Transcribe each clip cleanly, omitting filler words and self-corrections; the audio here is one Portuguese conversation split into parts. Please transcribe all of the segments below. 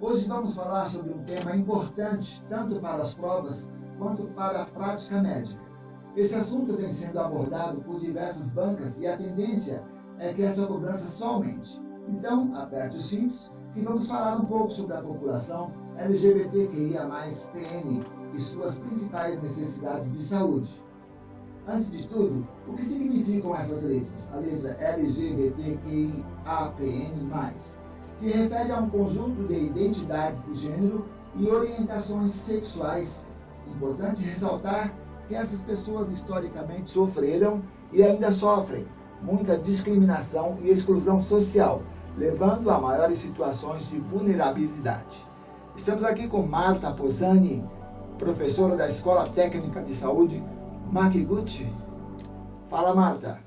Hoje vamos falar sobre um tema importante tanto para as provas quanto para a prática médica. Esse assunto vem sendo abordado por diversas bancas e a tendência é que essa cobrança só aumente. Então, aperte os cintos que vamos falar um pouco sobre a população LGBTQIA+PN e suas principais necessidades de saúde. Antes de tudo, o que significam essas letras? A letra LGBTQIAPN+. Se refere a um conjunto de identidades de gênero e orientações sexuais. Importante ressaltar que essas pessoas historicamente sofreram e ainda sofrem muita discriminação e exclusão social, levando a maiores situações de vulnerabilidade. Estamos aqui com Marta Posani, professora da Escola Técnica de Saúde Makiguchi. Fala, Marta.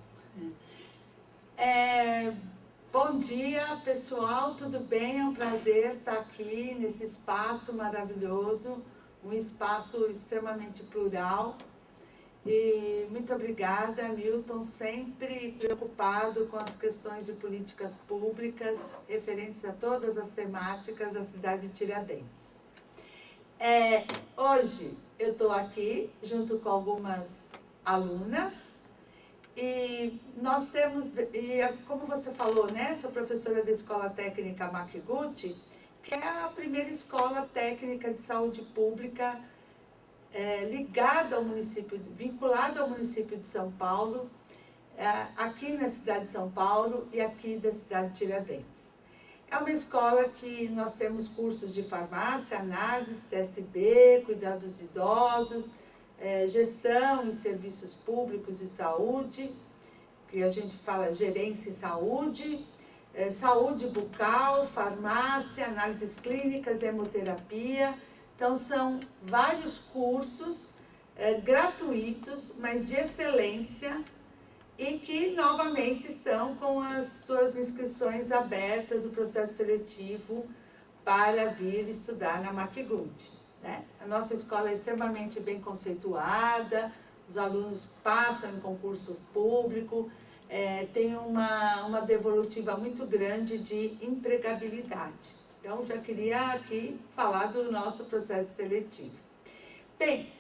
Bom dia, pessoal, tudo bem? É um prazer estar aqui nesse espaço maravilhoso, um espaço extremamente plural. E muito obrigada, Milton, sempre preocupado com as questões de políticas públicas referentes a todas as temáticas da cidade de Tiradentes. Hoje eu estou aqui junto com algumas alunas e nós temos, como você falou, né, sou professora da Escola Técnica Makiguchi, que é a primeira escola técnica de saúde pública ligada ao município, vinculada ao município de São Paulo, aqui na cidade de São Paulo e aqui da cidade de Tiradentes. É uma escola que nós temos cursos de farmácia, análise, TSB, cuidados de idosos, gestão em serviços públicos de saúde, que a gente fala gerência em saúde, saúde bucal, farmácia, análises clínicas, hemoterapia. Então, são vários cursos gratuitos, mas de excelência, e que, novamente, estão com as suas inscrições abertas, o processo seletivo para vir estudar na Makiguchi, né? A nossa escola é extremamente bem conceituada, os alunos passam em concurso público, tem uma devolutiva muito grande de empregabilidade. Então, já queria aqui falar do nosso processo seletivo. Bem,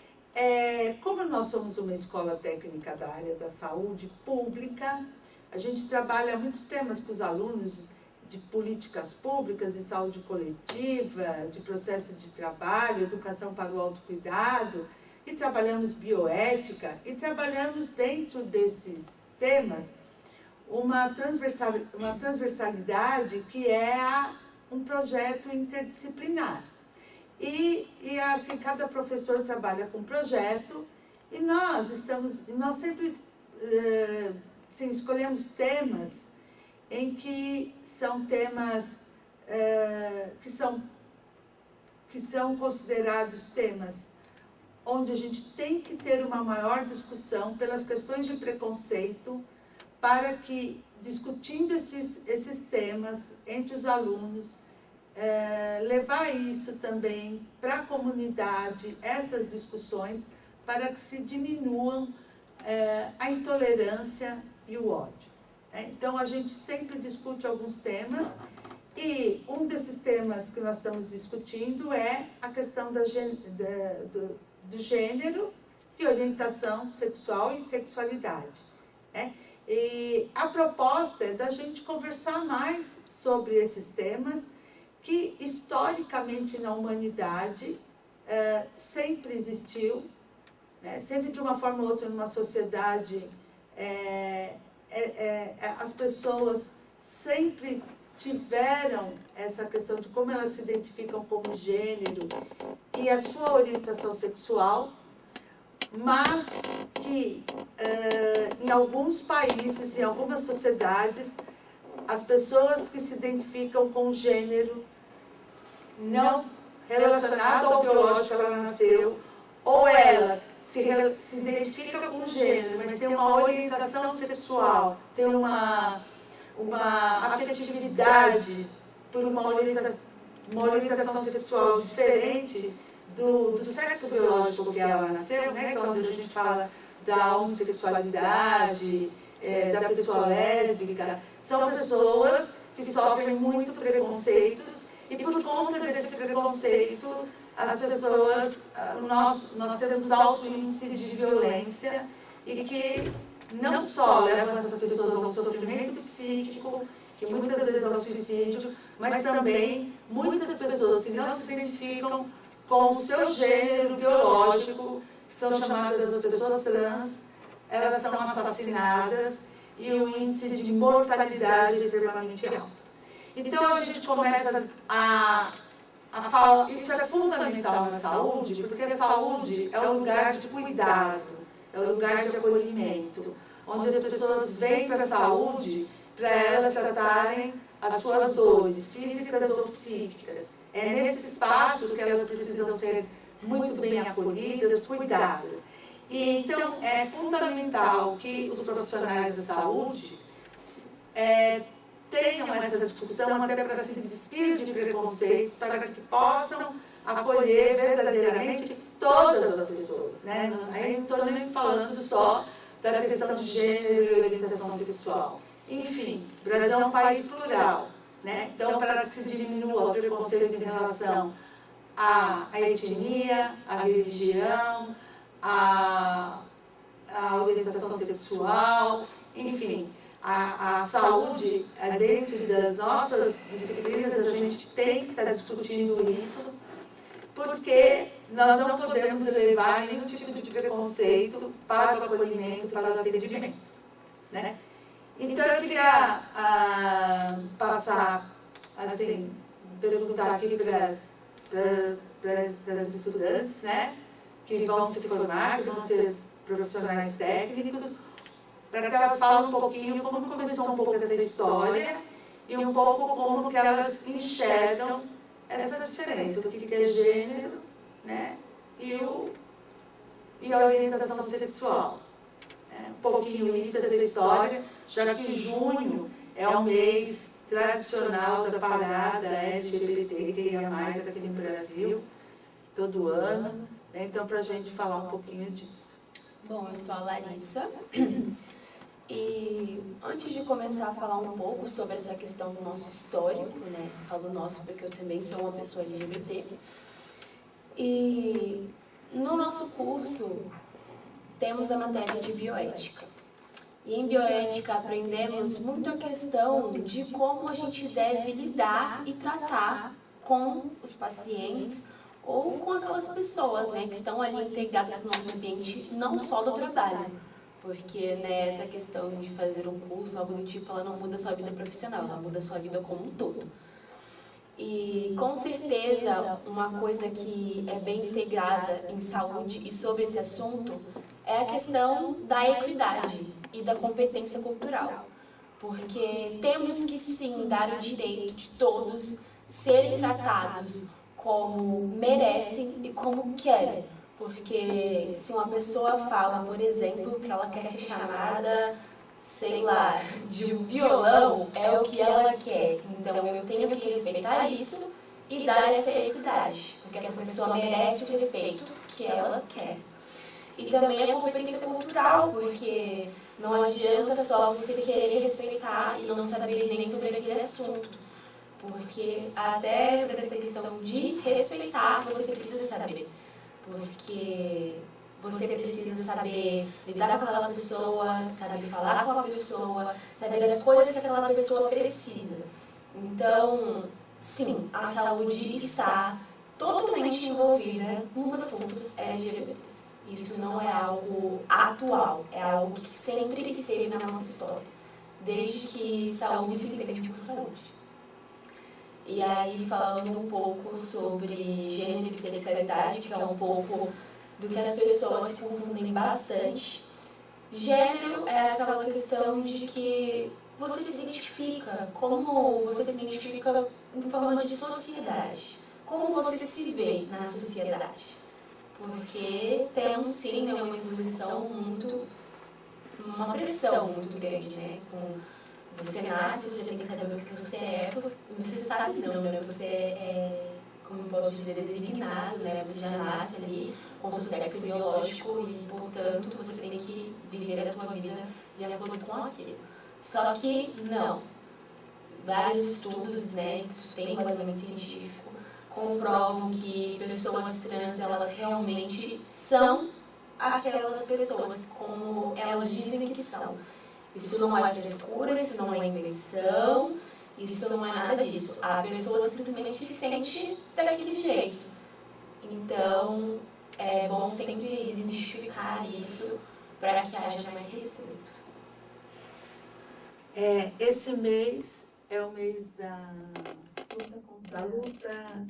como nós somos uma escola técnica da área da saúde pública, a gente trabalha muitos temas com os alunos de políticas públicas, de saúde coletiva, de processo de trabalho, educação para o autocuidado, e trabalhamos bioética, e trabalhamos dentro desses temas uma transversalidade que é um projeto interdisciplinar. E assim, cada professor trabalha com um projeto e nós sempre escolhemos temas em que são temas que são considerados temas onde a gente tem que ter uma maior discussão pelas questões de preconceito, para que, discutindo esses temas entre os alunos, levar isso também para a comunidade, essas discussões, para que se diminuam a intolerância e o ódio. Então, a gente sempre discute alguns temas, e um desses temas que nós estamos discutindo é a questão do gênero, de orientação sexual e sexualidade, né? E a proposta é da gente conversar mais sobre esses temas que, historicamente, na humanidade, sempre existiu, né? Sempre, de uma forma ou outra, numa sociedade, as pessoas sempre tiveram essa questão de como elas se identificam como gênero e a sua orientação sexual, mas que em alguns países, em algumas sociedades, as pessoas que se identificam com gênero não relacionado ao biológico que ela nasceu, ou ela se identifica com gênero, mas tem uma orientação sexual, tem uma afetividade por uma orientação sexual diferente do sexo biológico que ela nasceu, né? Que é onde a gente fala da homossexualidade, da pessoa lésbica. São pessoas que sofrem muito preconceitos E por conta desse preconceito, as pessoas, nós temos alto índice de violência e que não só leva essas pessoas ao sofrimento psíquico, que muitas vezes ao suicídio, mas também muitas pessoas que não se identificam com o seu gênero biológico, que são chamadas as pessoas trans, elas são assassinadas e o índice de mortalidade é extremamente alto. Então a gente começa a falar, isso é fundamental na saúde, porque a saúde é um lugar de cuidado, é um lugar de acolhimento, onde as pessoas vêm para a saúde para elas tratarem as suas dores, físicas ou psíquicas. É nesse espaço que elas precisam ser muito bem acolhidas, cuidadas. E, então, é fundamental que os profissionais da saúde tenham essa discussão até para se despir de preconceitos, para que possam acolher verdadeiramente todas as pessoas. Né? Aí não estou nem falando só da questão de gênero e orientação sexual. Enfim, o Brasil é um país plural. Né? Então, para que se diminua o preconceito em relação à etnia, à religião, à orientação sexual, enfim, a saúde, dentro das nossas disciplinas, a gente tem que estar discutindo isso, porque nós não podemos levar nenhum tipo de preconceito para o acolhimento, para o atendimento. Né? Então, eu queria passar, assim, perguntar aqui para as estudantes, né, que vão se formar, que vão ser profissionais técnicos, para que elas falem um pouquinho como começou um pouco essa história e um pouco como que elas enxergam essa diferença, o que é gênero, né, e a orientação sexual. Um pouquinho isso, essa história, já que junho é o mês tradicional da parada LGBTQIA+, aqui no Brasil, todo ano. Então, para a gente falar um pouquinho disso. Bom, eu sou a Larissa. E antes de começar a falar um pouco sobre essa questão do nosso histórico, né? Falo nosso porque eu também sou uma pessoa LGBT. E no nosso curso temos a matéria de bioética. E em bioética aprendemos muito a questão de como a gente deve lidar e tratar com os pacientes ou com aquelas pessoas, né, que estão ali integradas no nosso ambiente, não só do trabalho. Porque, né, essa questão de fazer um curso, algo do tipo, ela não muda a sua vida profissional, ela muda a sua vida como um todo. E, com certeza, uma coisa que é bem integrada em saúde e sobre esse assunto é a questão da equidade e da competência cultural. Porque temos que, sim, dar o direito de todos serem tratados como merecem e como querem. Porque se uma pessoa fala, por exemplo, que ela quer ser chamada, sei lá, de um violão, é o que ela quer. Então eu tenho que respeitar isso e dar essa equidade, porque essa pessoa merece o respeito que ela quer. E também a competência cultural, porque não adianta só você querer respeitar e não saber nem sobre aquele assunto. Porque até por essa questão de respeitar, você precisa saber. Porque você precisa saber lidar com aquela pessoa, saber falar com a pessoa, saber as coisas que aquela pessoa precisa. Então, sim, a saúde está totalmente envolvida nos assuntos LGBTs. Isso não é algo atual, é algo que sempre esteve na nossa história, desde que saúde se entende por saúde. E aí, falando um pouco sobre gênero e sexualidade, que é um pouco do que as pessoas se confundem bastante. Gênero é aquela questão de que você se identifica, como você se identifica em forma de sociedade, como você se vê na sociedade. Porque temos, sim, uma imposição uma pressão muito grande, né? Você nasce, você tem que saber o que você é, você sabe não, né? Você é, como eu posso dizer, designado, né? Você já nasce ali com seu sexo biológico e, portanto, você tem que viver a tua vida de acordo com aquilo. Só que, não. vários estudos, né, isso tem embasamento científico, comprovam que pessoas trans, elas realmente são aquelas pessoas como elas dizem que são. Isso não é frescura, isso não é invenção, isso não é nada disso. A pessoa simplesmente se sente daquele jeito. Então, é bom sempre desmistificar isso para que haja mais respeito. Esse mês é o mês da luta,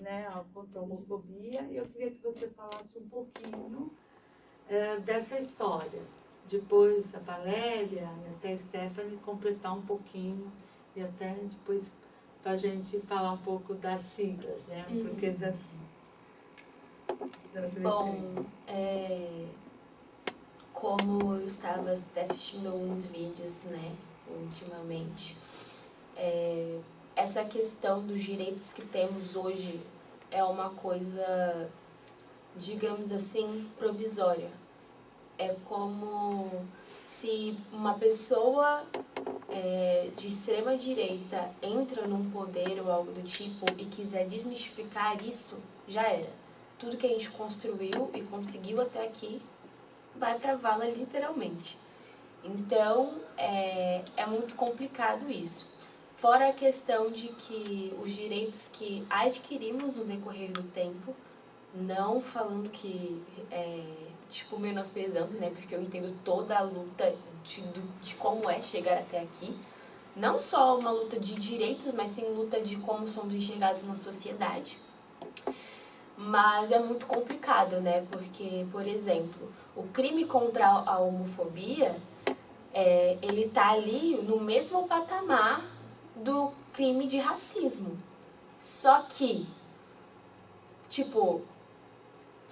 né, contra a homofobia, e eu queria que você falasse um pouquinho dessa história. Depois a Valéria e até a Stephanie completar um pouquinho, e até depois para a gente falar um pouco das siglas, né? Porque das Bom, como eu estava assistindo alguns vídeos, né, ultimamente, essa questão dos direitos que temos hoje é uma coisa, digamos assim, provisória. É como se uma pessoa de extrema direita entra num poder ou algo do tipo e quiser desmistificar isso, já era. Tudo que a gente construiu e conseguiu até aqui vai pra vala literalmente. Então, é muito complicado isso. Fora a questão de que os direitos que adquirimos no decorrer do tempo, não falando que menosprezando, né? Porque eu entendo toda a luta de como é chegar até aqui. Não só uma luta de direitos, mas sim luta de como somos enxergados na sociedade. Mas é muito complicado, né? Porque, por exemplo, o crime contra a homofobia, ele tá ali no mesmo patamar do crime de racismo. Só que,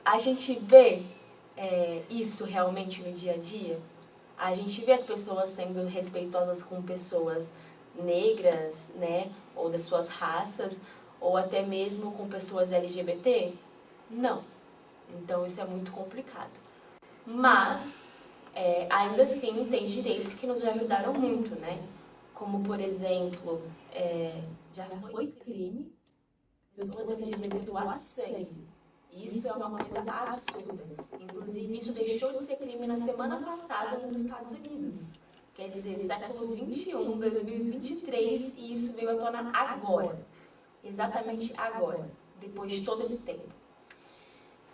a gente vê isso realmente no dia a dia. A gente vê as pessoas sendo respeitosas com pessoas negras, né? Ou das suas raças, ou até mesmo com pessoas LGBT? Não. Então isso é muito complicado. Mas, ainda assim, tem direitos que nos ajudaram muito, né? Como, por exemplo, já foi crime pessoas LGBT doar sangue. Isso é uma coisa absurda. Inclusive, isso deixou de ser crime na semana passada nos Estados Unidos. Quer dizer, século XXI, 2023, e isso veio à tona agora. Exatamente agora, depois de todo esse tempo.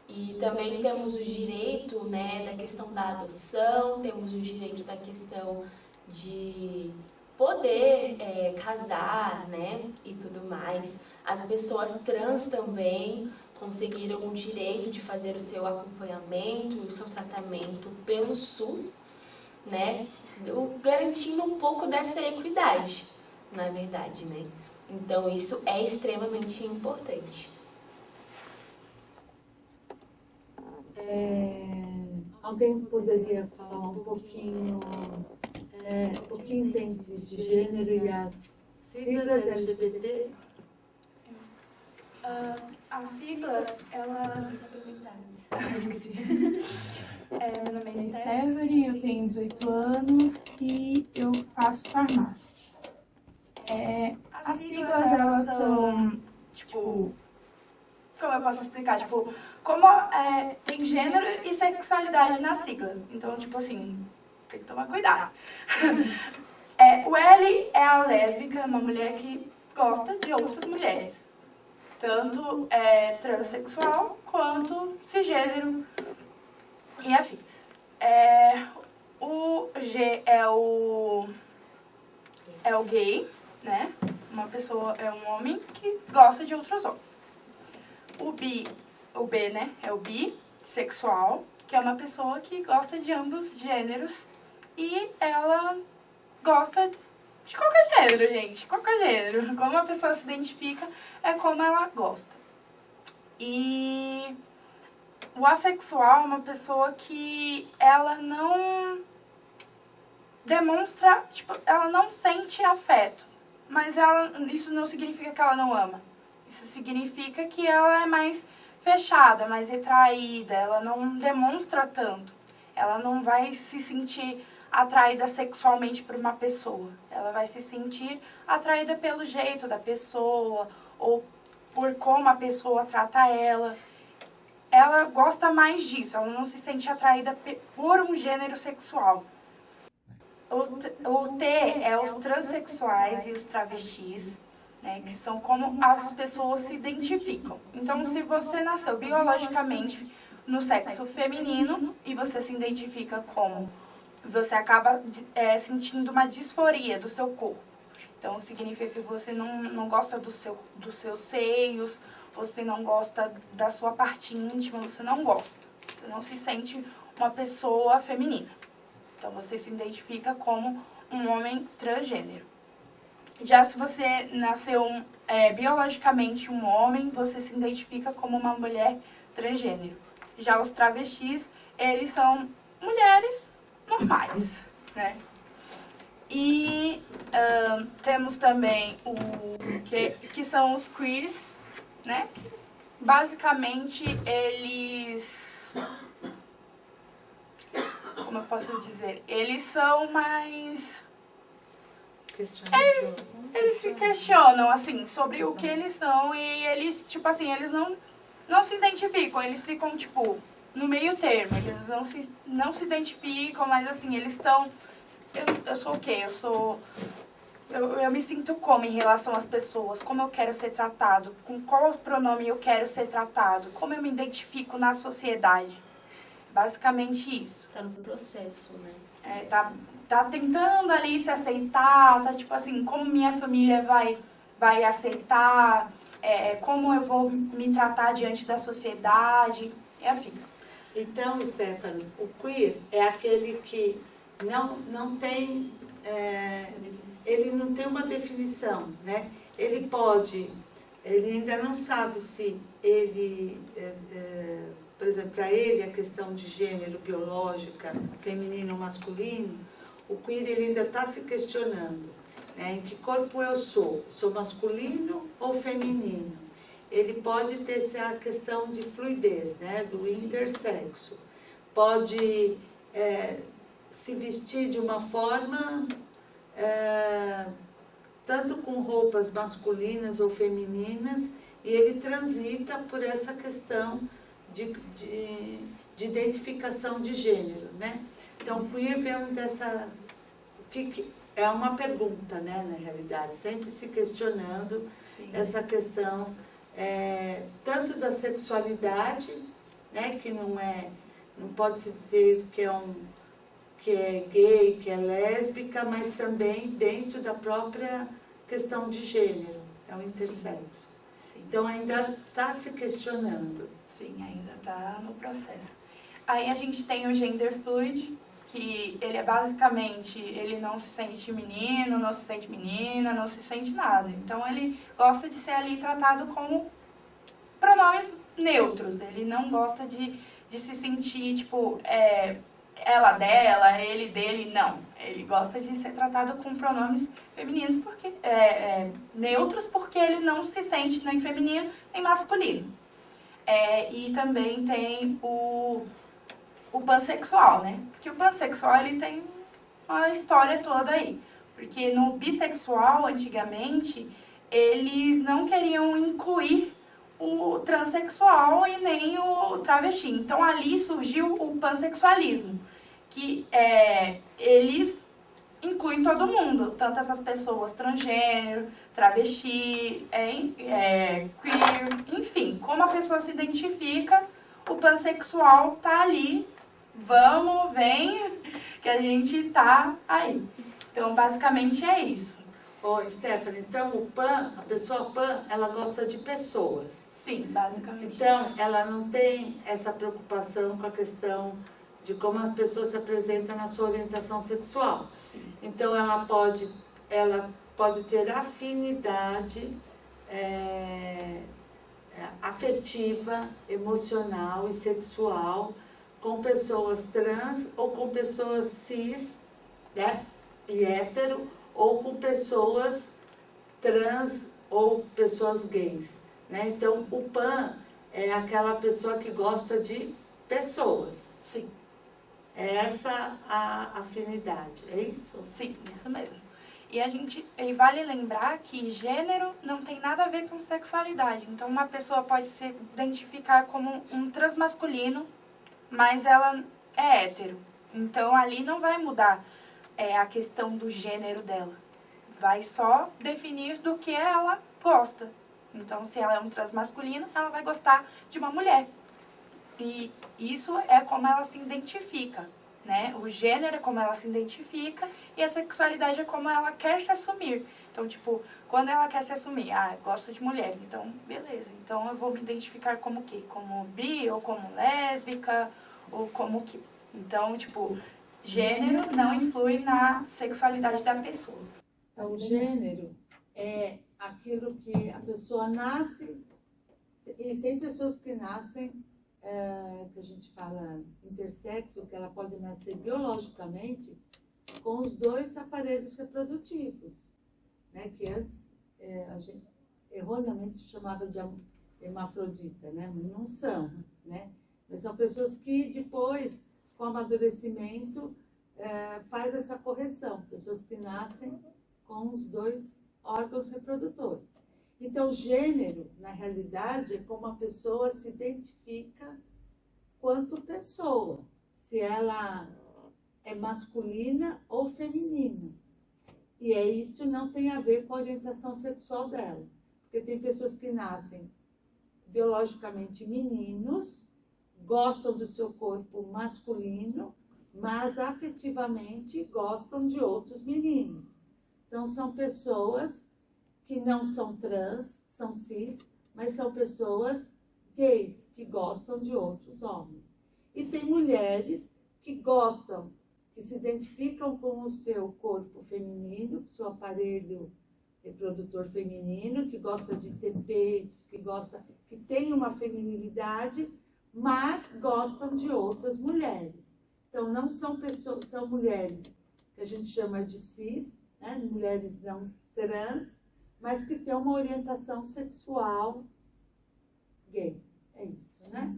E também temos o direito, né, da questão da adoção, temos o direito da questão de poder casar, né, e tudo mais. As pessoas trans também conseguiram o direito de fazer o seu acompanhamento, o seu tratamento pelo SUS, né, garantindo um pouco dessa equidade, na verdade, né. Então, isso é extremamente importante. Alguém poderia falar um pouquinho o que entende de gênero e as siglas LGBT? As siglas, elas... Meu nome é Stephanie, eu tenho 18 anos e eu faço farmácia. As siglas, elas são, como eu posso explicar? Como tem gênero e sexualidade na sigla. Então, tem que tomar cuidado. O L é a lésbica, uma mulher que gosta de outras mulheres. Tanto transexual quanto cisgênero e afins. O G é o gay, né? Uma pessoa, um homem que gosta de outros homens. O B, né? É o bissexual, que é uma pessoa que gosta de ambos gêneros e ela gosta de qualquer gênero, gente. Qualquer gênero. Como a pessoa se identifica é como ela gosta. E o assexual é uma pessoa que ela não demonstra, ela não sente afeto. Mas isso não significa que ela não ama. Isso significa que ela é mais fechada, mais retraída, ela não demonstra tanto. Ela não vai se sentir atraída sexualmente por uma pessoa. Ela vai se sentir atraída pelo jeito da pessoa ou por como a pessoa trata ela. Ela gosta mais disso, ela não se sente atraída por um gênero sexual. O T é os transexuais e os travestis, né, que são como as pessoas se identificam. Então, se você nasceu biologicamente no sexo feminino e você se identifica como, você acaba sentindo uma disforia do seu corpo. Então, significa que você não gosta dos seus seios, você não gosta da sua parte íntima, você não gosta. Você não se sente uma pessoa feminina. Então, você se identifica como um homem transgênero. Já se você nasceu biologicamente um homem, você se identifica como uma mulher transgênero. Já os travestis, eles são mulheres normais, né? E temos também que são os queers, né? Basicamente, eles... Como eu posso dizer? Eles são mais... Eles se questionam, assim, sobre o que eles são e eles, tipo assim, eles não se identificam, eles ficam, tipo, no meio termo, eles não se identificam, mas, assim, eles estão... Eu sou o quê? Eu me sinto como em relação às pessoas, como eu quero ser tratado, com qual pronome eu quero ser tratado, como eu me identifico na sociedade. Basicamente isso. Tá no processo, né? Tá tentando ali se aceitar, tá tipo assim, como minha família vai aceitar, como eu vou me tratar diante da sociedade, e afins. Então, Stephanie, o queer é aquele que não tem, ele não tem uma definição, né? Ele ainda não sabe se ele, por exemplo, para ele a questão de gênero biológica, feminino ou masculino, o queer ele ainda está se questionando, né? Em que corpo eu sou? Sou masculino ou feminino? Ele pode ter essa questão de fluidez, né? Do intersexo. Pode se vestir de uma forma, tanto com roupas masculinas ou femininas, e ele transita por essa questão de identificação de gênero, né? Então, queer vem dessa... é uma pergunta, né, na realidade, sempre se questionando. Sim. Essa questão, tanto da sexualidade, né, que não pode se dizer que é gay, que é lésbica, mas também dentro da própria questão de gênero, é o intersexo. Sim. Então, ainda está se questionando. Sim, ainda está no processo. Aí a gente tem o gender fluid, que ele é basicamente, ele não se sente menino, não se sente menina, não se sente nada. Então, ele gosta de ser ali tratado como pronomes neutros. Ele não gosta de se sentir, tipo, ela dela, ele dele, não. Ele gosta de ser tratado com pronomes femininos, porque neutros, porque ele não se sente nem feminino nem masculino. E também tem o pansexual, né? Porque o pansexual, ele tem uma história toda aí. Porque no bissexual, antigamente, eles não queriam incluir o transexual e nem o travesti. Então, ali surgiu o pansexualismo, que eles incluem todo mundo, tanto essas pessoas transgênero, travesti, queer, enfim. Como a pessoa se identifica, o pansexual tá ali, vem, que a gente tá aí. Então, basicamente é isso. Stephanie, então a pessoa pan, ela gosta de pessoas. Sim, basicamente então, isso. Ela não tem essa preocupação com a questão de como a pessoa se apresenta na sua orientação sexual. Sim. Então, ela pode ter afinidade afetiva, emocional e sexual com pessoas trans ou com pessoas cis, né, e hétero, ou com pessoas trans ou pessoas gays, né? Então, o pan é aquela pessoa que gosta de pessoas. Sim. É essa a afinidade, é isso? Sim, isso mesmo. E vale lembrar que gênero não tem nada a ver com sexualidade. Então, uma pessoa pode se identificar como um transmasculino, mas ela é hétero. Então, ali não vai mudar a questão do gênero dela. Vai só definir do que ela gosta. Então, se ela é um transmasculino, ela vai gostar de uma mulher. E isso é como ela se identifica, né? O gênero é como ela se identifica e a sexualidade é como ela quer se assumir. Então, tipo, quando ela quer se assumir, gosto de mulher, então, beleza. Então, eu vou me identificar como o quê? Como bi, ou como lésbica, ou como o quê? Então, tipo, gênero não influi na sexualidade da pessoa. Então, o gênero é aquilo que a pessoa nasce, e tem pessoas que nascem, que a gente fala intersexo, que ela pode nascer biologicamente com os dois aparelhos reprodutivos, né? Que antes a gente erroneamente se chamava de hermafrodita, né? Mas não são, né? Mas são pessoas que depois, com o amadurecimento, faz essa correção, pessoas que nascem com os dois órgãos reprodutores. Então, gênero, na realidade, é como a pessoa se identifica quanto pessoa, se ela é masculina ou feminina. E isso não tem a ver com a orientação sexual dela. Porque tem pessoas que nascem biologicamente meninos, gostam do seu corpo masculino, mas afetivamente gostam de outros meninos. Então, são pessoas que não são trans, são cis, mas são pessoas gays, que gostam de outros homens. E tem mulheres que gostam, que se identificam com o seu corpo feminino, seu aparelho reprodutor feminino, que gosta de ter peitos, que tem uma feminilidade, mas gostam de outras mulheres. Então, não são pessoas, são mulheres que a gente chama de cis, né? Mulheres não trans, mas que têm uma orientação sexual gay. É isso, né?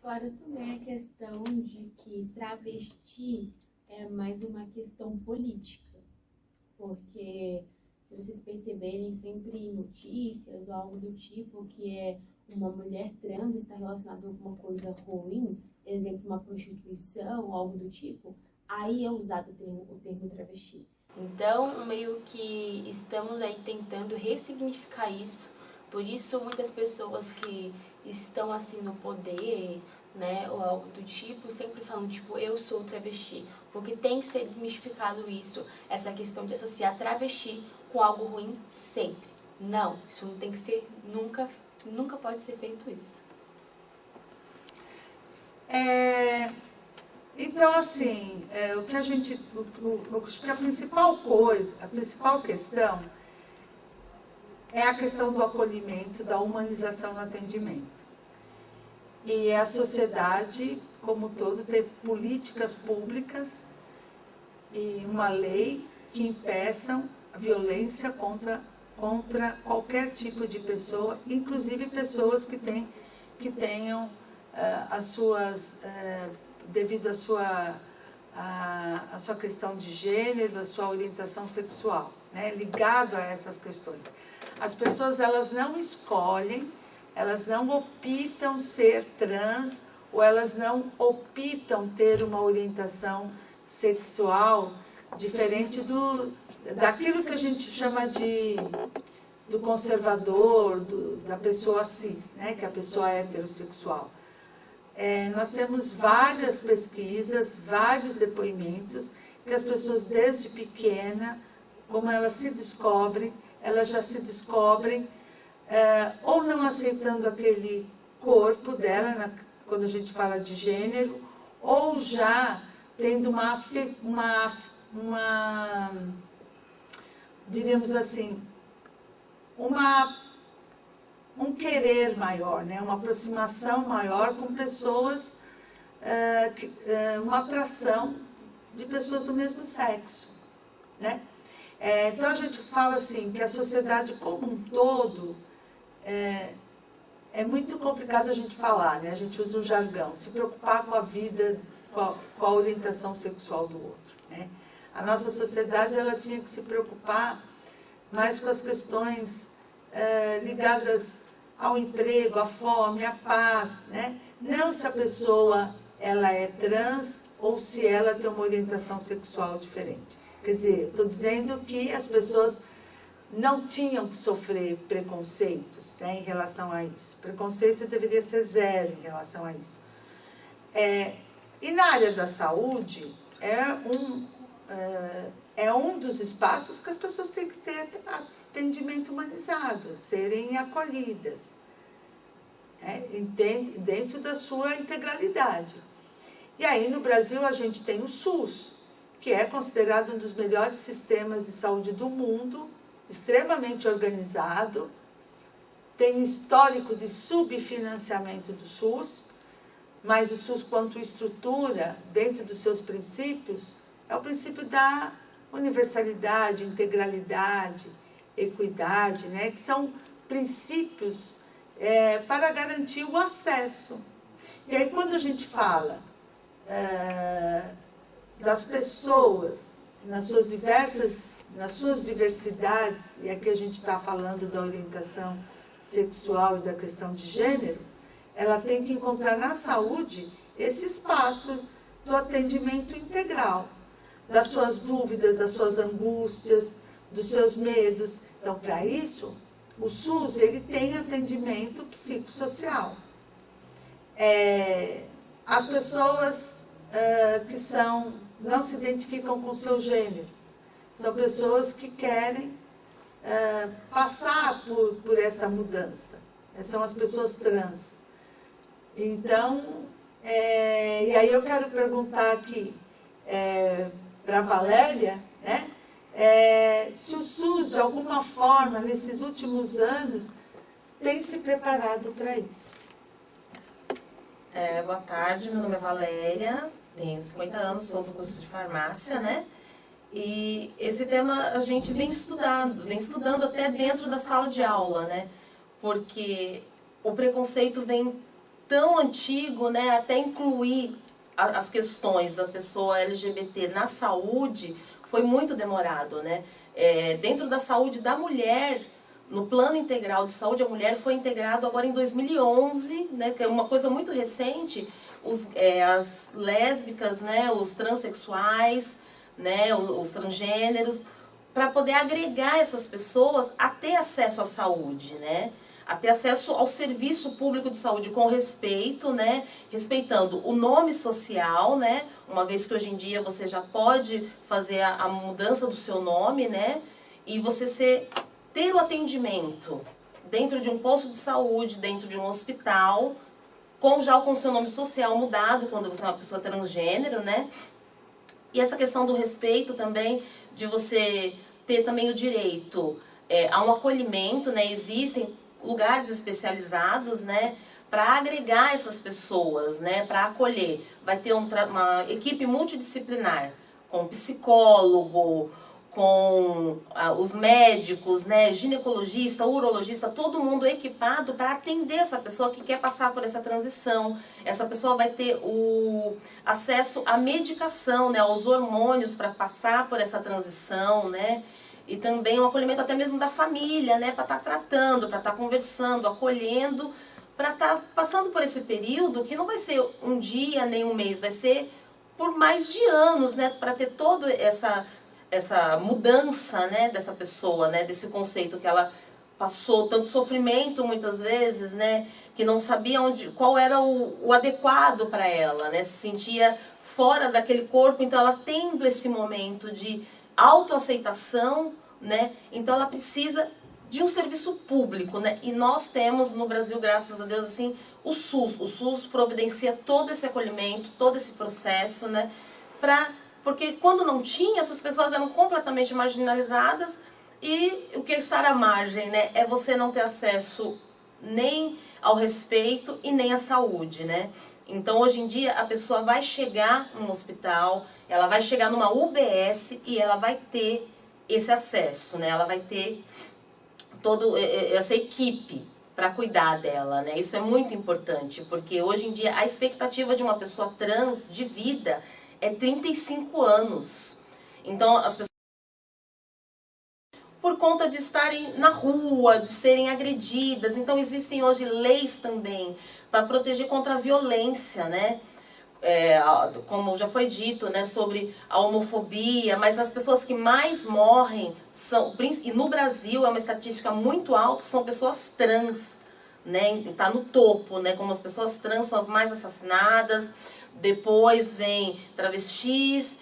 Fora também a questão de que travesti é mais uma questão política, porque se vocês perceberem sempre em notícias ou algo do tipo que é uma mulher trans está relacionada com alguma coisa ruim, exemplo, uma prostituição ou algo do tipo, aí é usado o termo travesti. Então, meio que estamos aí tentando ressignificar isso. Por isso, muitas pessoas que estão assim no poder, né, ou algo do tipo, sempre falam, tipo, eu sou travesti. Porque tem que ser desmistificado isso, essa questão de associar travesti com algo ruim sempre. Não, isso não tem que ser, nunca pode ser feito isso. Então, assim, acho que a principal coisa, a principal questão é a questão do acolhimento, da humanização no atendimento. E a sociedade, como um todo, ter políticas públicas e uma lei que impeçam a violência contra qualquer tipo de pessoa, inclusive pessoas que tenham as suas... devido à sua questão de gênero, à sua orientação sexual, né? Ligado a essas questões. As pessoas, elas não escolhem, elas não optam ser trans, ou elas não optam ter uma orientação sexual diferente daquilo que a gente chama do conservador, da pessoa cis, né? Que é a pessoa heterossexual. Nós temos várias pesquisas, vários depoimentos, que as pessoas desde pequena, como elas se descobrem, elas já se descobrem ou não aceitando aquele corpo dela, quando a gente fala de gênero, ou já tendo diríamos assim, um querer maior, né? Uma aproximação maior com pessoas, uma atração de pessoas do mesmo sexo, né? Então, a gente fala assim, que a sociedade como um todo, é muito complicado a gente falar, né? A gente usa um jargão, se preocupar com a vida com a orientação sexual do outro, né? A nossa sociedade ela tinha que se preocupar mais com as questões ligadas ao emprego, à fome, à paz, né? Não se a pessoa ela é trans ou se ela tem uma orientação sexual diferente. Quer dizer, estou dizendo que as pessoas não tinham que sofrer preconceitos, né, em relação a isso. Preconceito deveria ser zero em relação a isso. E na área da saúde, é um dos espaços que as pessoas têm que ter atendimento humanizado, serem acolhidas, né, dentro da sua integralidade. E aí, no Brasil, a gente tem o SUS, que é considerado um dos melhores sistemas de saúde do mundo, extremamente organizado, tem histórico de subfinanciamento do SUS, mas o SUS, quanto estrutura, dentro dos seus princípios, é o princípio da universalidade, integralidade, equidade, né? Que são princípios para garantir o acesso. E aí, quando a gente fala das pessoas nas suas diversidades, e aqui a gente está falando da orientação sexual e da questão de gênero, ela tem que encontrar na saúde esse espaço do atendimento integral, das suas dúvidas, das suas angústias, dos seus medos. Então, para isso, o SUS ele tem atendimento psicossocial. As pessoas que não se identificam com o seu gênero, são pessoas que querem passar por essa mudança. São as pessoas trans. Então, e aí eu quero perguntar aqui para a Valéria, né, se o SUS, de alguma forma, nesses últimos anos, tem se preparado para isso. Boa tarde, meu nome é Valéria, tenho 50 anos, sou do curso de farmácia, né? E esse tema a gente vem estudando até dentro da sala de aula, né? Porque o preconceito vem tão antigo, né? Até incluir as questões da pessoa LGBT na saúde foi muito demorado, né? Dentro da saúde da mulher, no plano integral de saúde, a mulher foi integrado agora em 2011, né? Que é uma coisa muito recente, as lésbicas, né? Os transexuais, né, os transgêneros, para poder agregar essas pessoas a ter acesso à saúde, né, a ter acesso ao serviço público de saúde com respeito, né, respeitando o nome social, né, uma vez que hoje em dia você já pode fazer a mudança do seu nome, né, e você ter o atendimento dentro de um posto de saúde, dentro de um hospital, com o seu nome social mudado, quando você é uma pessoa transgênero, né. E essa questão do respeito também, de você ter também o direito a um acolhimento, né? Existem lugares especializados, né? Para agregar essas pessoas, né? Para acolher. Vai ter uma equipe multidisciplinar, com psicólogo, com os médicos, né, ginecologista, urologista, todo mundo equipado para atender essa pessoa que quer passar por essa transição. Essa pessoa vai ter o acesso à medicação, né, aos hormônios para passar por essa transição, né, e também o acolhimento até mesmo da família, né, para estar tratando, para estar conversando, acolhendo, para estar passando por esse período que não vai ser um dia nem um mês, vai ser por mais de anos, né, para ter toda essa mudança, né, dessa pessoa, né, desse conceito que ela passou tanto sofrimento muitas vezes, né, que não sabia qual era o adequado para ela, né, se sentia fora daquele corpo, então ela tendo esse momento de autoaceitação, né, então ela precisa de um serviço público, né, e nós temos no Brasil, graças a Deus, assim, o SUS providencia todo esse acolhimento, todo esse processo, né, porque quando não tinha, essas pessoas eram completamente marginalizadas e o que é estar à margem, né, é você não ter acesso nem ao respeito e nem à saúde, né. Então, hoje em dia, a pessoa vai chegar num hospital, ela vai chegar numa UBS e ela vai ter esse acesso, né, ela vai ter toda essa equipe para cuidar dela, né? Isso é muito importante, porque hoje em dia a expectativa de uma pessoa trans de vida é 35 anos. Então, as pessoas, por conta de estarem na rua, de serem agredidas, então existem hoje leis também para proteger contra a violência, né? Como já foi dito, né, sobre a homofobia, mas as pessoas que mais morrem são, e no Brasil é uma estatística muito alta, são pessoas trans, né, está no topo, né, como as pessoas trans são as mais assassinadas, depois vem travestis,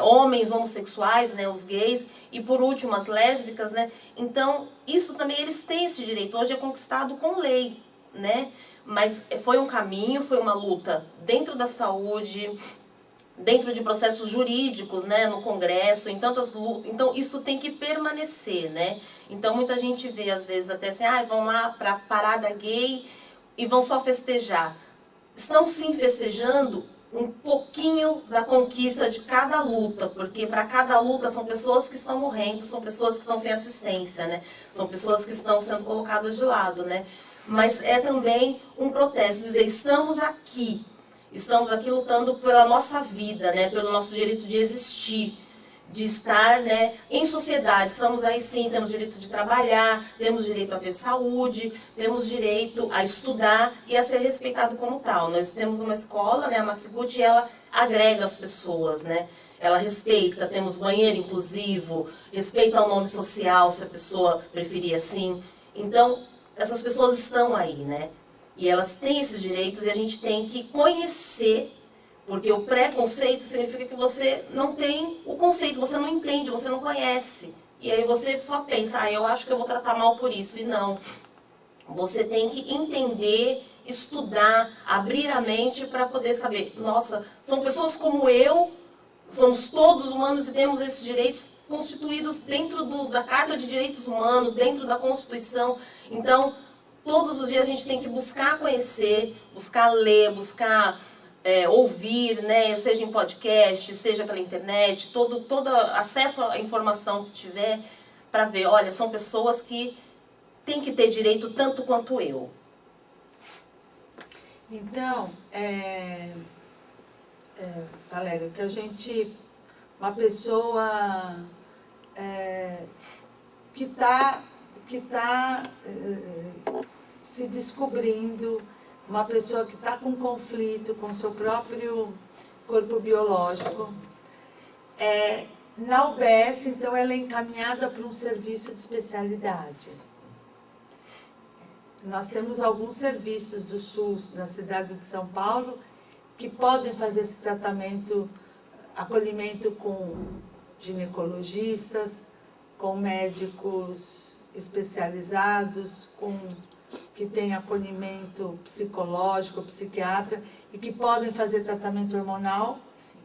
homens homossexuais, né, os gays, e por último as lésbicas, né, então isso também eles têm esse direito, hoje é conquistado com lei, né, mas foi um caminho, foi uma luta dentro da saúde, dentro de processos jurídicos, né, no Congresso, em tantas lutas. Então, isso tem que permanecer, né? Então, muita gente vê, às vezes, até assim, vão lá para a parada gay e vão só festejar. Estão, sim, festejando um pouquinho da conquista de cada luta, porque para cada luta são pessoas que estão morrendo, são pessoas que estão sem assistência, né? São pessoas que estão sendo colocadas de lado, né? Mas é também um protesto, dizer, estamos aqui lutando pela nossa vida, né, pelo nosso direito de existir, de estar, né, em sociedade. Estamos aí sim, temos direito de trabalhar, temos direito a ter saúde, temos direito a estudar e a ser respeitado como tal. Nós temos uma escola, né, a Makiguchi, e ela agrega as pessoas, né, ela respeita, temos banheiro inclusivo, respeita o nome social, se a pessoa preferir assim. Então, essas pessoas estão aí, né? E elas têm esses direitos e a gente tem que conhecer, porque o preconceito significa que você não tem o conceito, você não entende, você não conhece. E aí você só pensa, eu acho que eu vou tratar mal por isso. E não. Você tem que entender, estudar, abrir a mente para poder saber, nossa, são pessoas como eu, somos todos humanos e temos esses direitos constituídos dentro da Carta de Direitos Humanos, dentro da Constituição. Então, todos os dias a gente tem que buscar conhecer, buscar ler, buscar ouvir, né? Seja em podcast, seja pela internet, todo acesso à informação que tiver, para ver, olha, são pessoas que têm que ter direito tanto quanto eu. Então, Valéria, que uma pessoa que está se descobrindo, uma pessoa que está com conflito com seu próprio corpo biológico, na UBS, então, ela é encaminhada para um serviço de especialidade. Nós temos alguns serviços do SUS na cidade de São Paulo que podem fazer esse tratamento, acolhimento com ginecologistas, com médicos especializados, que têm acolhimento psicológico, psiquiatra, e que podem fazer tratamento hormonal. Sim.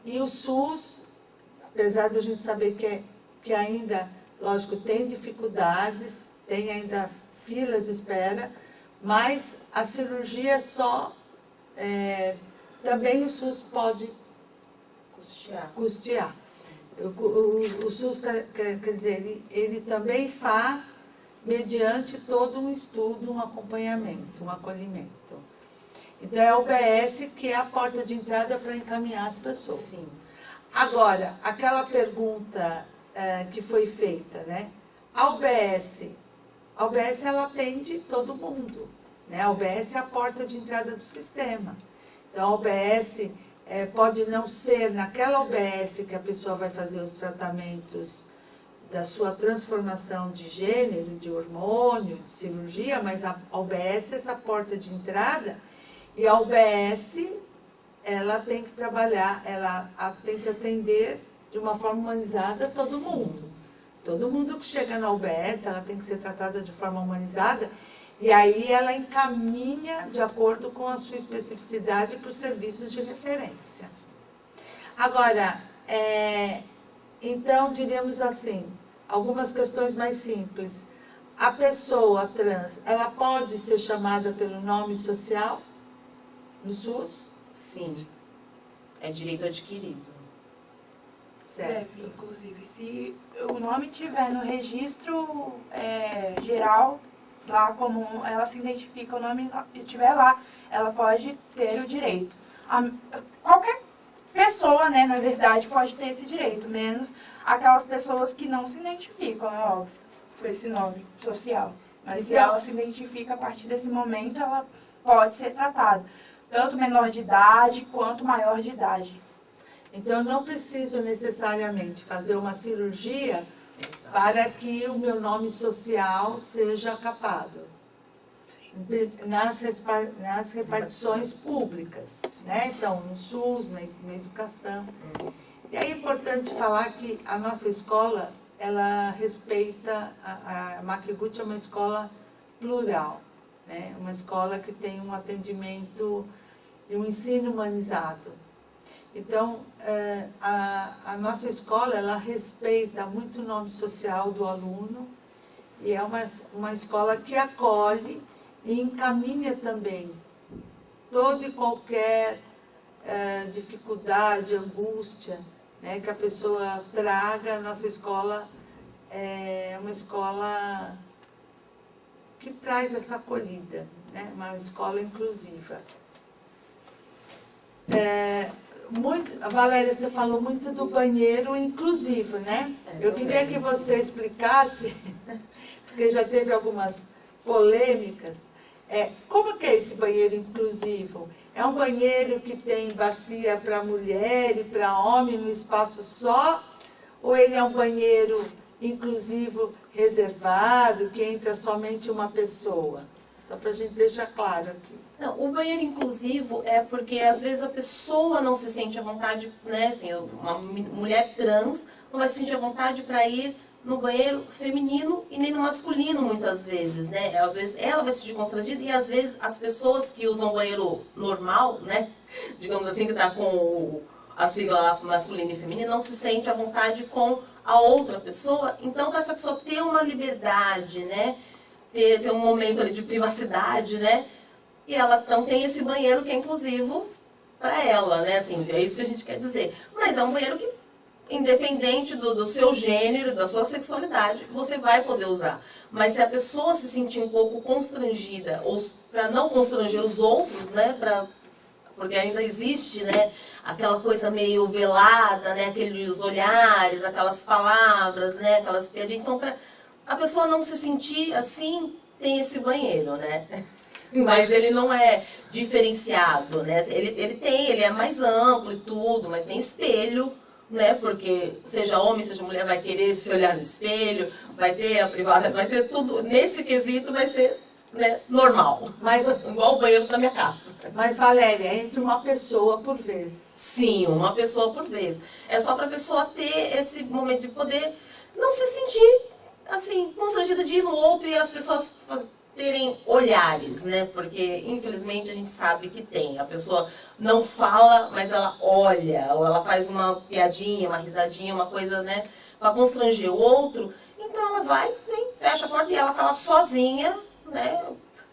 E o SUS, apesar de a gente saber que ainda, lógico, tem dificuldades, tem ainda filas de espera, mas a cirurgia também o SUS pode custear. O SUS, quer dizer, ele também faz mediante todo um estudo, um acompanhamento, um acolhimento. Então, é a UBS que é a porta de entrada para encaminhar as pessoas. Sim. Agora, aquela pergunta que foi feita, né? A UBS ela atende todo mundo, né? A UBS é a porta de entrada do sistema. Então, a UBS pode não ser naquela UBS que a pessoa vai fazer os tratamentos da sua transformação de gênero, de hormônio, de cirurgia, mas a UBS é essa porta de entrada, e a UBS, ela tem que trabalhar, ela tem que atender de uma forma humanizada todo mundo. Todo mundo que chega na UBS, ela tem que ser tratada de forma humanizada, e aí ela encaminha de acordo com a sua especificidade para os serviços de referência. Agora, então, diríamos assim, algumas questões mais simples. A pessoa trans, ela pode ser chamada pelo nome social no SUS? Sim, é direito adquirido. Certo. Deve, inclusive. Se o nome estiver no registro geral, lá como ela se identifica, o nome estiver lá, ela pode ter o direito. Qualquer pessoa, né, na verdade, pode ter esse direito, menos aquelas pessoas que não se identificam, é óbvio, com esse nome social. Mas se ela se identifica, a partir desse momento, ela pode ser tratada, tanto menor de idade quanto maior de idade. Então, eu não preciso necessariamente fazer uma cirurgia para que o meu nome social seja capado nas repartições públicas, né? Então, no SUS, na educação. E é importante falar que a nossa escola, ela respeita, a Makiguchi é uma escola plural, né? Uma escola que tem um atendimento e um ensino humanizado. Então, a nossa escola, ela respeita muito o nome social do aluno e é uma escola que acolhe e encaminha também toda e qualquer dificuldade, angústia, né, que a pessoa traga. A nossa escola é uma escola que traz essa acolhida, né, uma escola inclusiva. Valéria, você falou muito do banheiro inclusivo, né? Eu queria que você explicasse, porque já teve algumas polêmicas, como que é esse banheiro inclusivo? É um banheiro que tem bacia para mulher e para homem no espaço só? Ou ele é um banheiro inclusivo reservado, que entra somente uma pessoa? Só para a gente deixar claro aqui. Não, o banheiro inclusivo é porque às vezes a pessoa não se sente à vontade, né? Assim, uma mulher trans não vai se sentir à vontade para ir no banheiro feminino e nem no masculino muitas vezes, né? Às vezes ela vai se sentir constrangida e às vezes as pessoas que usam banheiro normal, né? Digamos assim, que está com a sigla masculino e feminino, não se sente à vontade com a outra pessoa. Então, para essa pessoa ter uma liberdade, né? Ter um momento ali de privacidade, né? E ela não tem esse banheiro que é inclusivo para ela, né? Assim, é isso que a gente quer dizer. Mas é um banheiro que, independente do seu gênero, da sua sexualidade, você vai poder usar. Mas se a pessoa se sentir um pouco constrangida, ou para não constranger os outros, né? Porque ainda existe, né? Aquela coisa meio velada, né? Aqueles olhares, aquelas palavras, né? Aquelas piadinhas. Então, para a pessoa não se sentir assim, tem esse banheiro, né? Mas ele não é diferenciado, né? Ele é mais amplo e tudo, mas tem espelho, né? Porque seja homem, seja mulher, vai querer se olhar no espelho, vai ter a privada, vai ter tudo. Nesse quesito vai ser, né, normal, mas igual o banheiro da minha casa. Mas, Valéria, entre uma pessoa por vez. Sim, uma pessoa por vez. É só para a pessoa ter esse momento de poder não se sentir, assim, constrangida de ir no outro e as pessoas terem olhares, né? Porque, infelizmente, a gente sabe que tem. A pessoa não fala, mas ela olha, ou ela faz uma piadinha, uma risadinha, uma coisa, né? Para constranger o outro. Então, ela vai, fecha a porta e ela tá lá sozinha, né?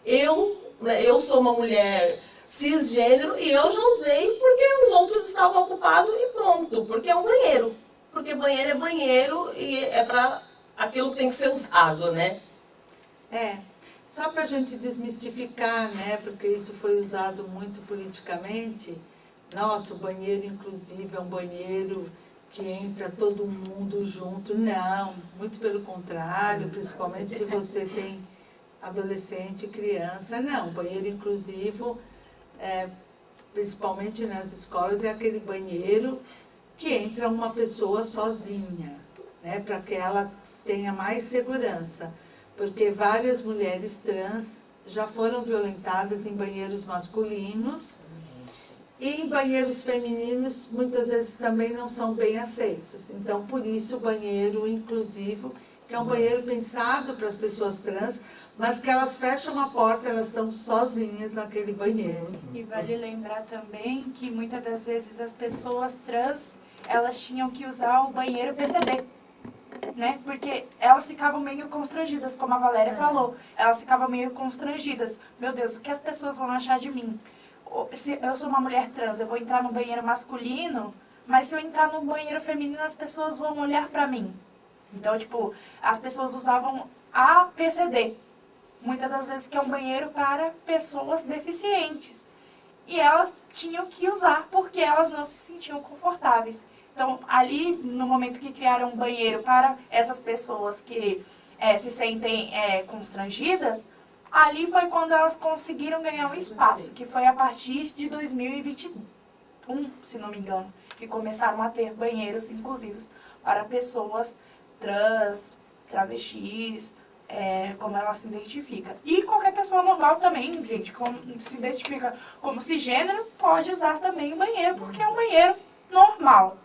Eu sou uma mulher cisgênero e eu já usei porque os outros estavam ocupados e pronto. Porque é um banheiro. Porque banheiro é banheiro e é para aquilo que tem que ser usado, né? Só para a gente desmistificar, né, porque isso foi usado muito politicamente, nossa, o banheiro inclusive é um banheiro que entra todo mundo junto. Não, muito pelo contrário, principalmente se você tem adolescente e criança. Não, banheiro inclusivo, principalmente nas escolas, é aquele banheiro que entra uma pessoa sozinha, né, para que ela tenha mais segurança. Porque várias mulheres trans já foram violentadas em banheiros masculinos e em banheiros femininos muitas vezes também não são bem aceitos. Então, por isso o banheiro inclusivo, que é um banheiro pensado para as pessoas trans, mas que elas fecham a porta, elas estão sozinhas naquele banheiro. E vale lembrar também que muitas das vezes as pessoas trans, elas tinham que usar o banheiro PCD. Né? Porque elas ficavam meio constrangidas, como a Valéria falou. Elas ficavam meio constrangidas. Meu Deus, o que as pessoas vão achar de mim? Se eu sou uma mulher trans, eu vou entrar no banheiro masculino, mas se eu entrar no banheiro feminino, as pessoas vão olhar pra mim. Então, tipo, as pessoas usavam APCD, muitas das vezes que é um banheiro para pessoas deficientes. E elas tinham que usar porque elas não se sentiam confortáveis. Então, ali, no momento que criaram um banheiro para essas pessoas que se sentem constrangidas, ali foi quando elas conseguiram ganhar um espaço, que foi a partir de 2021, se não me engano, que começaram a ter banheiros inclusivos para pessoas trans, travestis, como ela se identifica. E qualquer pessoa normal também, gente, como se identifica como cisgênero, pode usar também o banheiro, porque é um banheiro normal.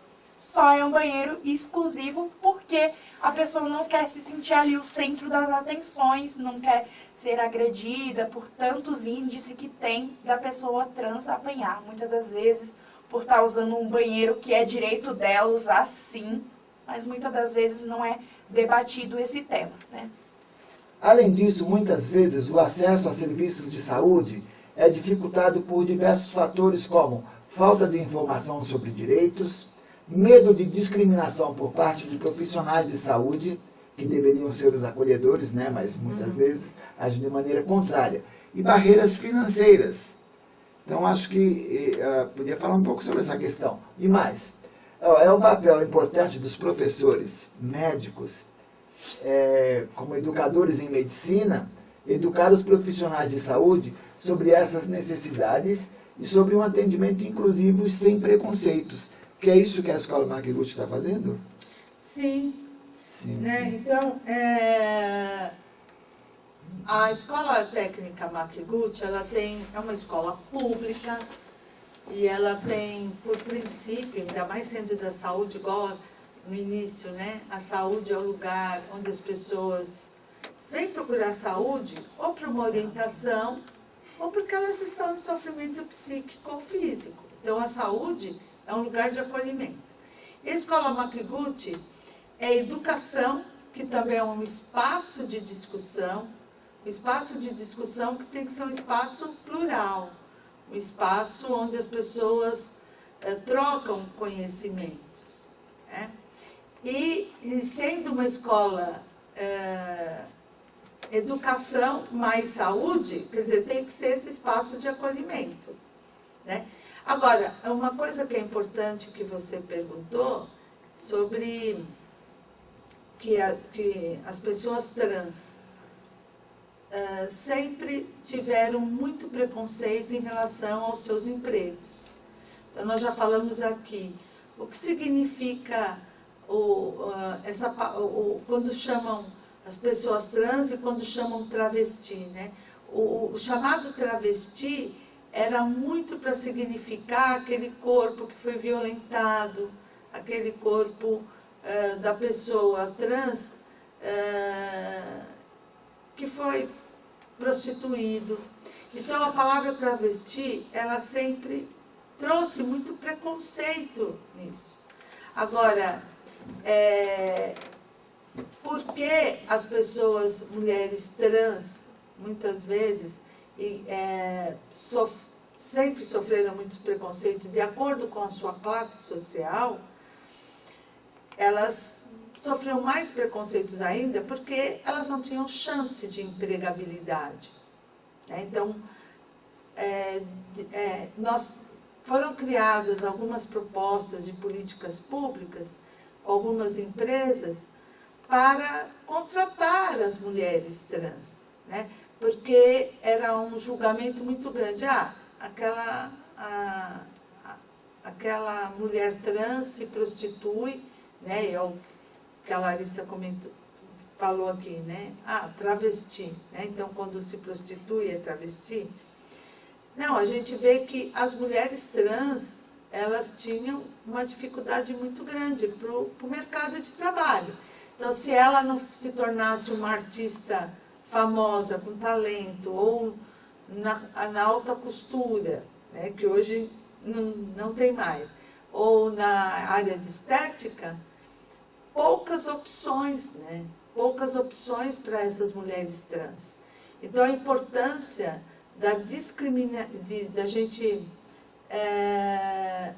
Só é um banheiro exclusivo porque a pessoa não quer se sentir ali o centro das atenções, não quer ser agredida por tantos índices que tem da pessoa trans apanhar. Muitas das vezes por estar usando um banheiro que é direito dela usar sim, mas muitas das vezes não é debatido esse tema, né? Além disso, muitas vezes o acesso a serviços de saúde é dificultado por diversos fatores como falta de informação sobre direitos, medo de discriminação por parte de profissionais de saúde, que deveriam ser os acolhedores, né, mas muitas vezes agem de maneira contrária, e barreiras financeiras. Então, acho que podia falar um pouco sobre essa questão. E mais, é um papel importante dos professores, médicos, como educadores em medicina, educar os profissionais de saúde sobre essas necessidades e sobre um atendimento inclusivo sem preconceitos, que é isso que a Escola Makiguchi está fazendo? Sim. Sim. Né? Então, a Escola Técnica Makiguchi, ela é uma escola pública e ela tem, por princípio, ainda mais sendo da saúde, igual no início, né? A saúde é o lugar onde as pessoas vêm procurar saúde ou para uma orientação ou porque elas estão em sofrimento psíquico ou físico. Então, a saúde é um lugar de acolhimento. E a Escola Makiguchi é educação, que também é um espaço de discussão que tem que ser um espaço plural, um espaço onde as pessoas trocam conhecimentos, né? E sendo uma escola educação mais saúde, quer dizer, tem que ser esse espaço de acolhimento, né? Agora, uma coisa que é importante que você perguntou sobre que as pessoas trans sempre tiveram muito preconceito em relação aos seus empregos. Então, nós já falamos aqui o que significa quando chamam as pessoas trans e quando chamam travesti, né? O chamado travesti era muito para significar aquele corpo que foi violentado, aquele corpo da pessoa trans que foi prostituído. Então, a palavra travesti, ela sempre trouxe muito preconceito nisso. Agora, por que as pessoas, mulheres trans, muitas vezes, sempre sofreram muitos preconceitos, de acordo com a sua classe social, elas sofriam mais preconceitos ainda porque elas não tinham chance de empregabilidade, né? Então, foram criadas algumas propostas de políticas públicas com algumas empresas para contratar as mulheres trans, né? Porque era um julgamento muito grande. Aquela mulher trans se prostitui, né? É o que a Larissa falou aqui, né? Travesti, né? Então, quando se prostitui é travesti. Não, a gente vê que as mulheres trans, elas tinham uma dificuldade muito grande para o mercado de trabalho. Então, se ela não se tornasse uma artista famosa, com talento, ou na alta costura, né, que hoje não tem mais, ou na área de estética, poucas opções, né? Poucas opções para essas mulheres trans. Então, a importância da gente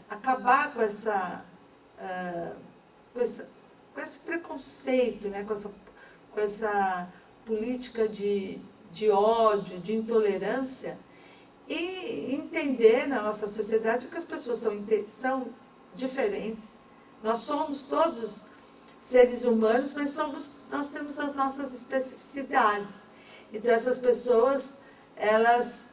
acabar com com esse preconceito, né? com essa política de ódio, de intolerância, e entender na nossa sociedade que as pessoas são diferentes. Nós somos todos seres humanos, mas nós temos as nossas especificidades. Então, essas pessoas, elas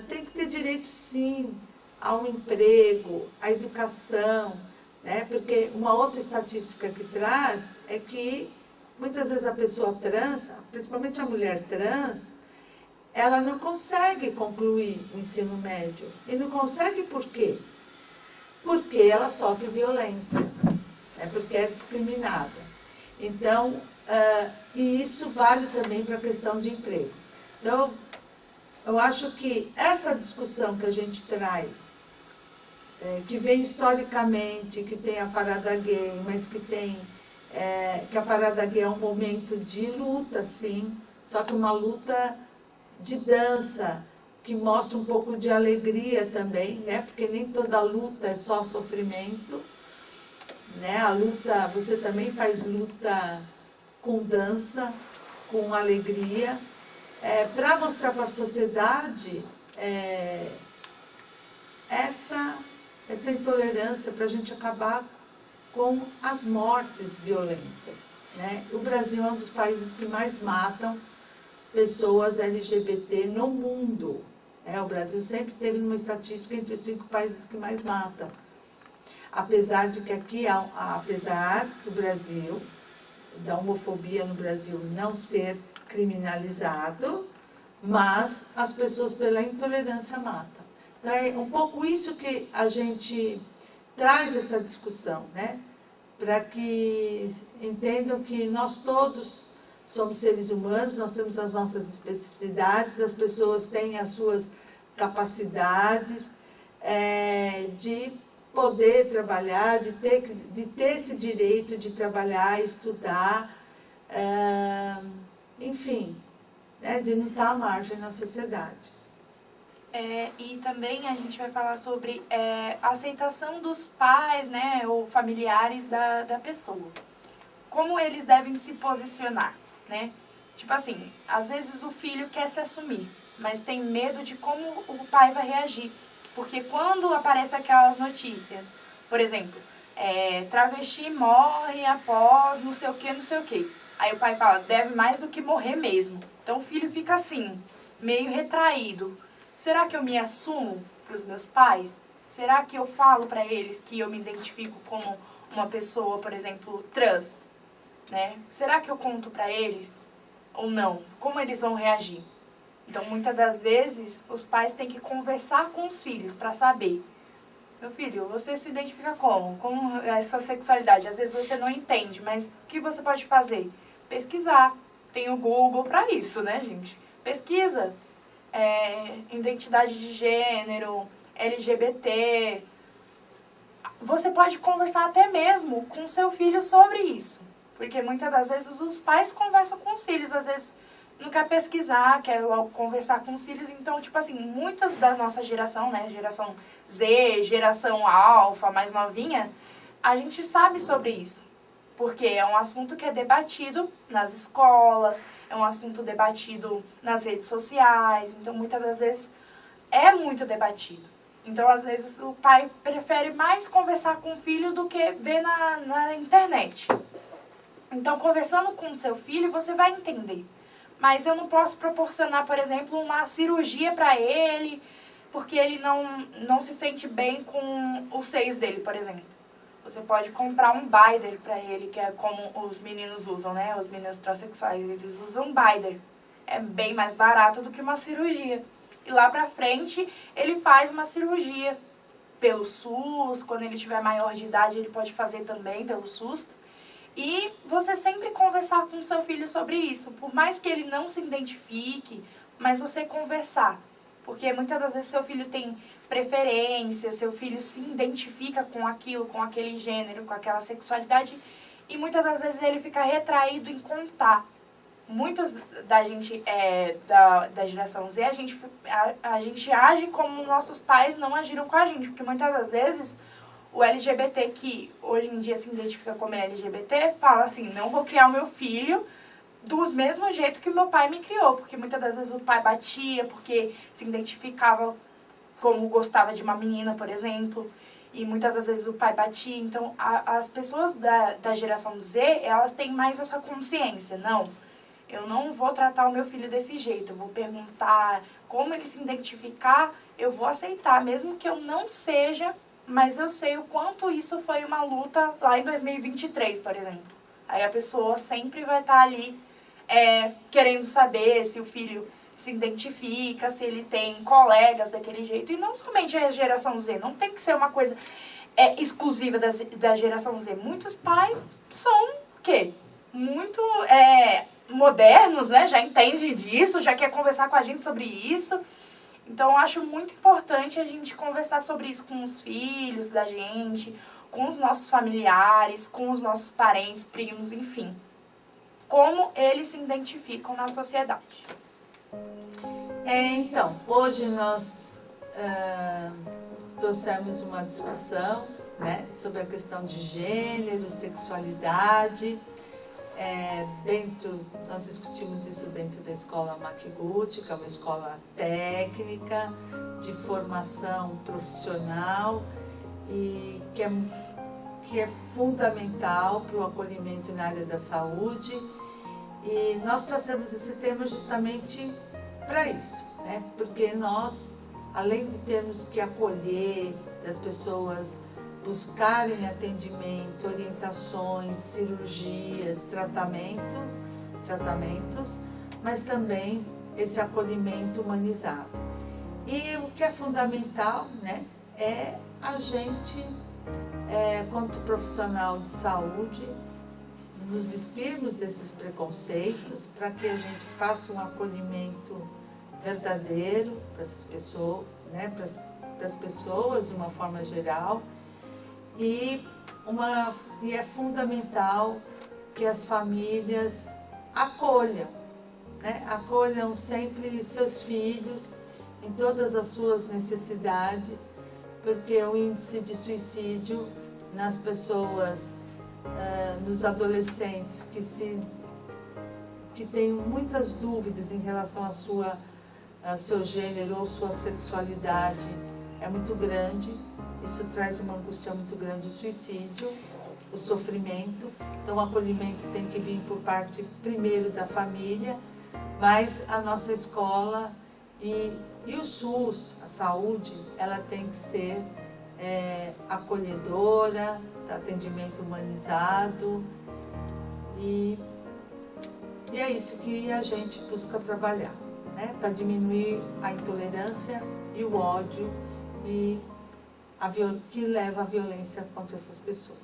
têm que ter direito, sim, a um emprego, à educação, né? Porque uma outra estatística que traz é que, muitas vezes, a pessoa trans, principalmente a mulher trans, ela não consegue concluir o ensino médio. E não consegue por quê? Porque ela sofre violência, porque é discriminada. Então, e isso vale também para a questão de emprego. Então, eu acho que essa discussão que a gente traz, que vem historicamente, que tem a parada gay, mas que a parada gay é um momento de luta, sim, só que uma luta de dança, que mostra um pouco de alegria também, né? Porque nem toda luta é só sofrimento, né? A luta, você também faz luta com dança, com alegria, para mostrar para a sociedade essa intolerância, para a gente acabar com as mortes violentas, né? O Brasil é um dos países que mais matam pessoas LGBT no mundo. O Brasil sempre teve uma estatística entre os 5 países que mais matam. Apesar de que aqui, apesar do Brasil, da homofobia no Brasil não ser criminalizado, mas as pessoas pela intolerância matam. Então, é um pouco isso que a gente traz essa discussão, né? Para que entendam que nós todos somos seres humanos, nós temos as nossas especificidades, as pessoas têm as suas capacidades de poder trabalhar, de ter esse direito de trabalhar, estudar, enfim, né, de não estar à margem na sociedade. E também a gente vai falar sobre a aceitação dos pais, né, ou familiares da pessoa. Como eles devem se posicionar, né? Tipo assim, às vezes o filho quer se assumir, mas tem medo de como o pai vai reagir. Porque quando aparecem aquelas notícias, por exemplo, travesti morre após não sei o que. Aí o pai fala, deve mais do que morrer mesmo. Então o filho fica assim, meio retraído. Será que eu me assumo para os meus pais? Será que eu falo para eles que eu me identifico como uma pessoa, por exemplo, trans? Né? Será que eu conto para eles ou não? Como eles vão reagir? Então, muitas das vezes, os pais têm que conversar com os filhos para saber. Meu filho, você se identifica como? Como é a sua sexualidade? Às vezes você não entende, mas o que você pode fazer? Pesquisar. Tem o Google para isso, né, gente? Pesquisa. Identidade de gênero, LGBT. Você pode conversar até mesmo com seu filho sobre isso. Porque muitas das vezes os pais conversam com os filhos, às vezes não quer pesquisar, quer logo conversar com os filhos. Então, tipo assim, muitas da nossa geração, né, geração Z, geração alfa, mais novinha, a gente sabe sobre isso. Porque é um assunto que é debatido nas escolas, é um assunto debatido nas redes sociais. Então, muitas das vezes, é muito debatido. Então, às vezes, o pai prefere mais conversar com o filho do que ver na internet. Então, conversando com o seu filho, você vai entender. Mas eu não posso proporcionar, por exemplo, uma cirurgia para ele, porque ele não se sente bem com os seios dele, por exemplo. Você pode comprar um binder para ele, que é como os meninos usam, né? Os meninos transexuais, eles usam binder. É bem mais barato do que uma cirurgia. E lá pra frente, ele faz uma cirurgia pelo SUS. Quando ele tiver maior de idade, ele pode fazer também pelo SUS. E você sempre conversar com seu filho sobre isso. Por mais que ele não se identifique, mas você conversar. Porque muitas das vezes seu filho tem preferência, seu filho se identifica com aquilo, com aquele gênero, com aquela sexualidade. E muitas das vezes ele fica retraído em contar. Muitos da gente, da geração Z, a gente age como nossos pais não agiram com a gente. Porque muitas das vezes o LGBT, que hoje em dia se identifica como LGBT, fala assim, não vou criar o meu filho do mesmo jeito que o meu pai me criou, porque muitas das vezes o pai batia, porque se identificava como gostava de uma menina, por exemplo, e muitas das vezes o pai batia. Então, as pessoas da geração Z, elas têm mais essa consciência. Não, eu não vou tratar o meu filho desse jeito, eu vou perguntar como ele se identificar, eu vou aceitar, mesmo que eu não seja, mas eu sei o quanto isso foi uma luta lá em 2023, por exemplo. Aí a pessoa sempre vai estar ali querendo saber se o filho se identifica, se ele tem colegas daquele jeito. E não somente a geração Z, não tem que ser uma coisa exclusiva da geração Z. Muitos pais são o quê? Muito modernos, né? Já entende disso, já quer conversar com a gente sobre isso. Então, eu acho muito importante a gente conversar sobre isso com os filhos da gente, com os nossos familiares, com os nossos parentes, primos, enfim. Como eles se identificam na sociedade. Então, hoje nós trouxemos uma discussão, né, sobre a questão de gênero, sexualidade. Nós discutimos isso dentro da escola Makiguchi, que é uma escola técnica, de formação profissional, e que é fundamental para o acolhimento na área da saúde. E nós trazemos esse tema justamente para isso, né? Porque nós, além de termos que acolher, das pessoas buscarem atendimento, orientações, cirurgias, tratamentos, mas também esse acolhimento humanizado. E o que é fundamental, né, é a gente, quanto profissional de saúde, nos despirmos desses preconceitos para que a gente faça um acolhimento verdadeiro para essas pessoas, né, para as pessoas de uma forma geral. E é fundamental que as famílias acolham, né? Acolham sempre seus filhos em todas as suas necessidades, porque o índice de suicídio nas pessoas, nos adolescentes que têm muitas dúvidas em relação a seu gênero ou sua sexualidade é muito grande. Isso traz uma angústia muito grande, o suicídio, o sofrimento. Então, o acolhimento tem que vir por parte, primeiro, da família, mas a nossa escola e o SUS, a saúde, ela tem que ser acolhedora, atendimento humanizado. E é isso que a gente busca trabalhar, né? Para diminuir a intolerância e o ódio que leva à violência contra essas pessoas.